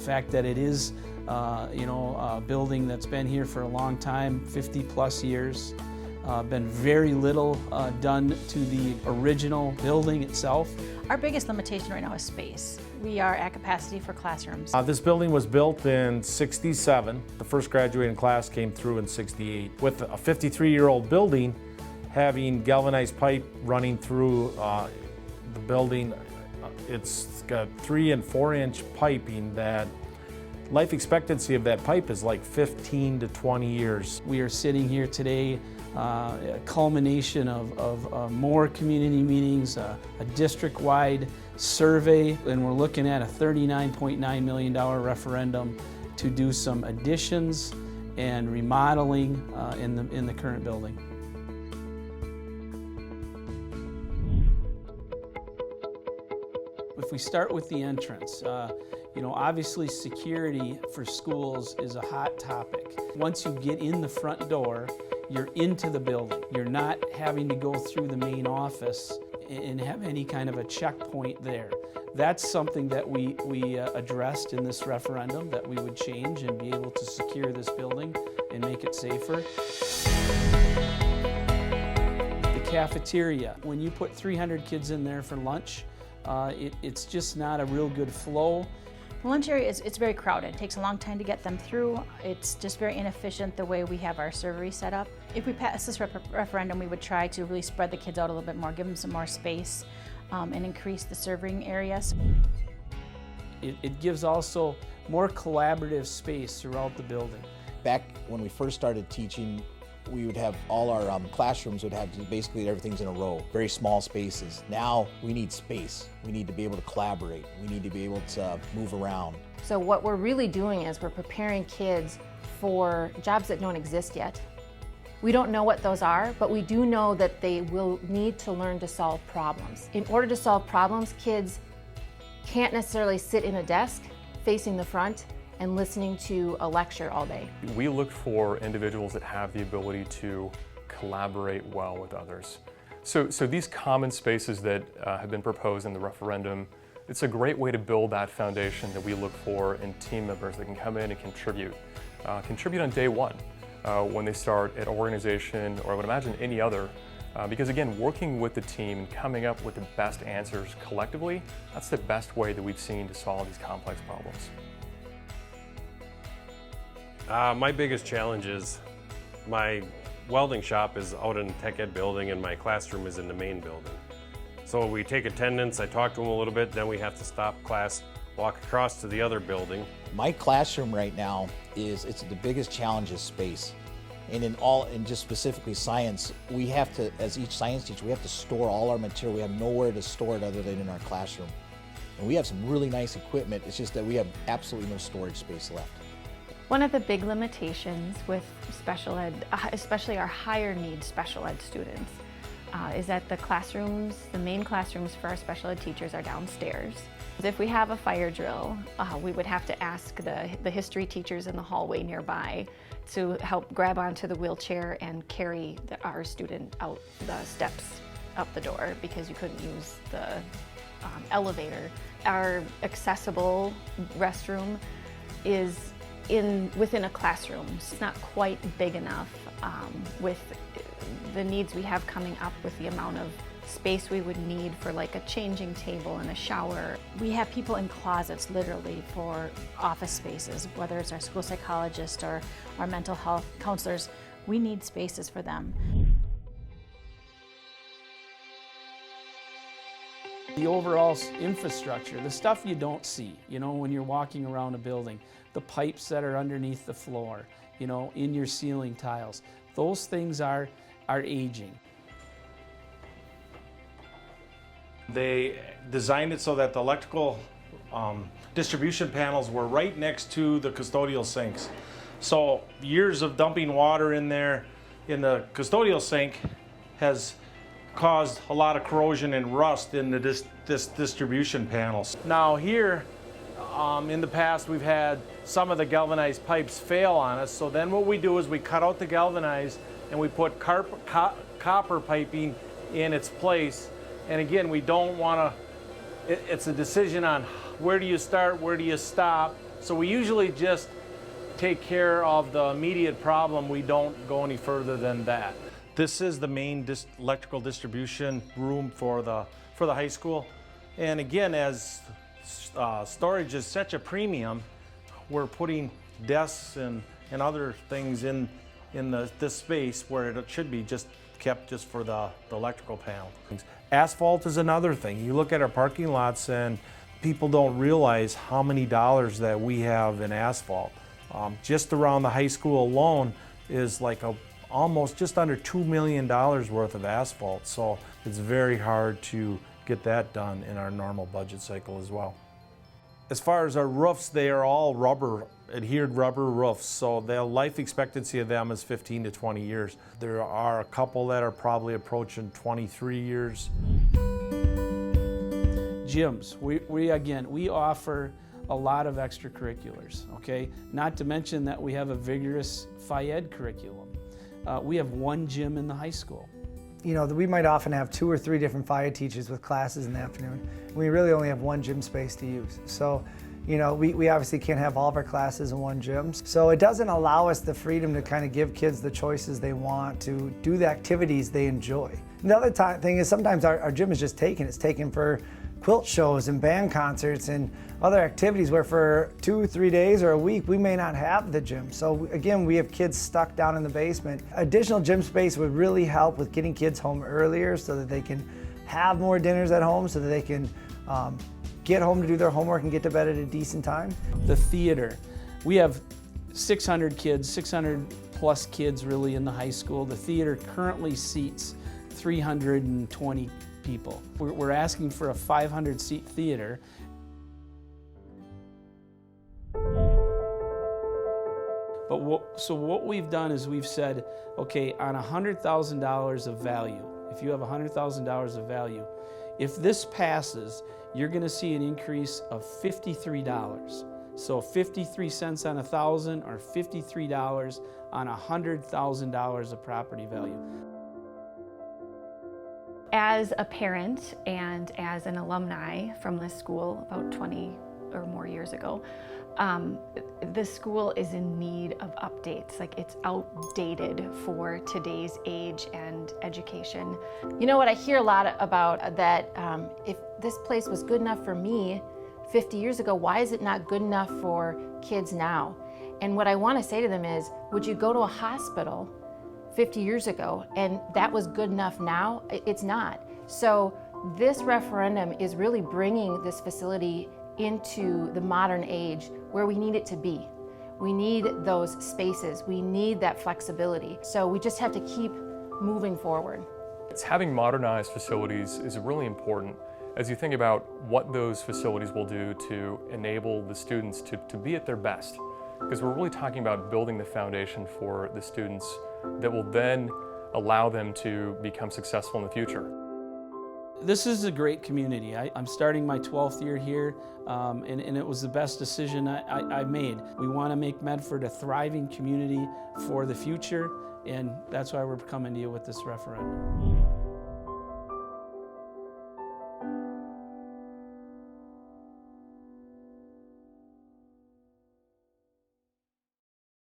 fact that it is a building that's been here for a long time, 50 plus years. Been very little done to the original building itself. Our biggest limitation right now is space. We are at capacity for classrooms. This building was built in '67. The first graduating class came through in '68. With a 53-year-old building, having galvanized pipe running through the building, it's got 3 and 4 inch piping that life expectancy of that pipe is like 15 to 20 years. We are sitting here today, a culmination of more community meetings, a district-wide survey, and we're looking at a $39.9 million referendum to do some additions and remodeling in the current building. If we start with the entrance, obviously security for schools is a hot topic. Once you get in the front door, you're into the building. You're not having to go through the main office and have any kind of a checkpoint there. That's something that we addressed in this referendum, that we would change and be able to secure this building and make it safer. The cafeteria, when you put 300 kids in there for lunch, it's just not a real good flow. The lunch area it's very crowded. It takes a long time to get them through. It's just very inefficient the way we have our servery set up. If we pass this referendum, we would try to really spread the kids out a little bit more, give them some more space, and increase the serving areas. It gives also more collaborative space throughout the building. Back when we first started teaching, we would have all our classrooms would have basically everything's in a row, very small spaces. Now we need space. We need to be able to collaborate. We need to be able to move around. So what we're really doing is we're preparing kids for jobs that don't exist yet. We don't know what those are, but we do know that they will need to learn to solve problems. In order to solve problems, kids can't necessarily sit in a desk facing the front and listening to a lecture all day. We look for individuals that have the ability to collaborate well with others. So these common spaces that have been proposed in the referendum, it's a great way to build that foundation that we look for in team members that can come in and contribute. Contribute on day one when they start at organization, or I would imagine any other, because again, working with the team and coming up with the best answers collectively, that's the best way that we've seen to solve these complex problems. My biggest challenge is my welding shop is out in the Tech Ed building and my classroom is in the main building. So we take attendance, I talk to them a little bit, then we have to stop class, walk across to the other building. My classroom right now it's the biggest challenge is space. And in just specifically science, we have to, as each science teacher, we have to store all our material. We have nowhere to store it other than in our classroom. And we have some really nice equipment, it's just that we have absolutely no storage space left. One of the big limitations with special ed, especially our higher needs special ed students, is that the main classrooms for our special ed teachers are downstairs. If we have a fire drill, we would have to ask the history teachers in the hallway nearby to help grab onto the wheelchair and carry our student out the steps up the door because you couldn't use the elevator. Our accessible restroom is within a classroom. It's not quite big enough with the needs we have coming up, with the amount of space we would need for like a changing table and a shower. We have people in closets literally for office spaces, whether it's our school psychologist or our mental health counselors. We need spaces for them. The overall infrastructure, the stuff you don't see, when you're walking around a building, the pipes that are underneath the floor, in your ceiling tiles, those things are aging. They designed it so that the electrical distribution panels were right next to the custodial sinks. So years of dumping water in there in the custodial sink has caused a lot of corrosion and rust in this distribution panels. Now here, in the past we've had some of the galvanized pipes fail on us, so then what we do is we cut out the galvanized and we put copper piping in its place. And again, we don't want to, it's a decision on where do you start, where do you stop, So we usually just take care of the immediate problem. We don't go any further than that. This is the main electrical distribution room for the high school. And again, as storage is such a premium, we're putting desks and other things in this space where it should be just kept just for the electrical panel. Asphalt is another thing. You look at our parking lots and people don't realize how many dollars that we have in asphalt. Just around the high school alone is like almost just under $2 million worth of asphalt. So it's very hard to get that done in our normal budget cycle as well. As far as our roofs, they are all adhered rubber roofs, so the life expectancy of them is 15 to 20 years. There are a couple that are probably approaching 23 years. Gyms, we offer a lot of extracurriculars, okay? Not to mention that we have a vigorous Phy-Ed curriculum. We have one gym in the high school. You know, we might often have 2 or 3 different Phy-Ed teachers with classes in the afternoon. We really only have one gym space to use. So, you know, we obviously can't have all of our classes in one gym. So it doesn't allow us the freedom to kind of give kids the choices they want to do the activities they enjoy. The other thing is sometimes our gym is just taken. It's taken for quilt shows and band concerts and other activities where for 2 or 3 days or a week we may not have the gym. So again, we have kids stuck down in the basement. Additional gym space would really help with getting kids home earlier so that they can have more dinners at home, so that they can get home to do their homework and get to bed at a decent time. The theater, we have 600 kids, 600 plus kids really in the high school. The theater currently seats 320 people. We're asking for a 500-seat theater. So what we've done is we've said, okay, on $100,000 of value, if you have $100,000 of value, if this passes, you're going to see an increase of $53. So 53 cents on 1,000 or $53 on $100,000 of property value. As a parent and as an alumni from this school about 20 or more years ago, the school is in need of updates. Like, it's outdated for today's age and education. You know what I hear a lot about that, if this place was good enough for me 50 years ago, why is it not good enough for kids now? And what I want to say to them is, would you go to a hospital 50 years ago and that was good enough now? It's not. So this referendum is really bringing this facility into the modern age where we need it to be. We need those spaces. We need that flexibility. So we just have to keep moving forward. Having modernized facilities is really important as you think about what those facilities will do to enable the students to be at their best. Because we're really talking about building the foundation for the students that will then allow them to become successful in the future. This is a great community. I'm starting my 12th year here, and it was the best decision I made. We want to make Medford a thriving community for the future, and that's why we're coming to you with this referendum.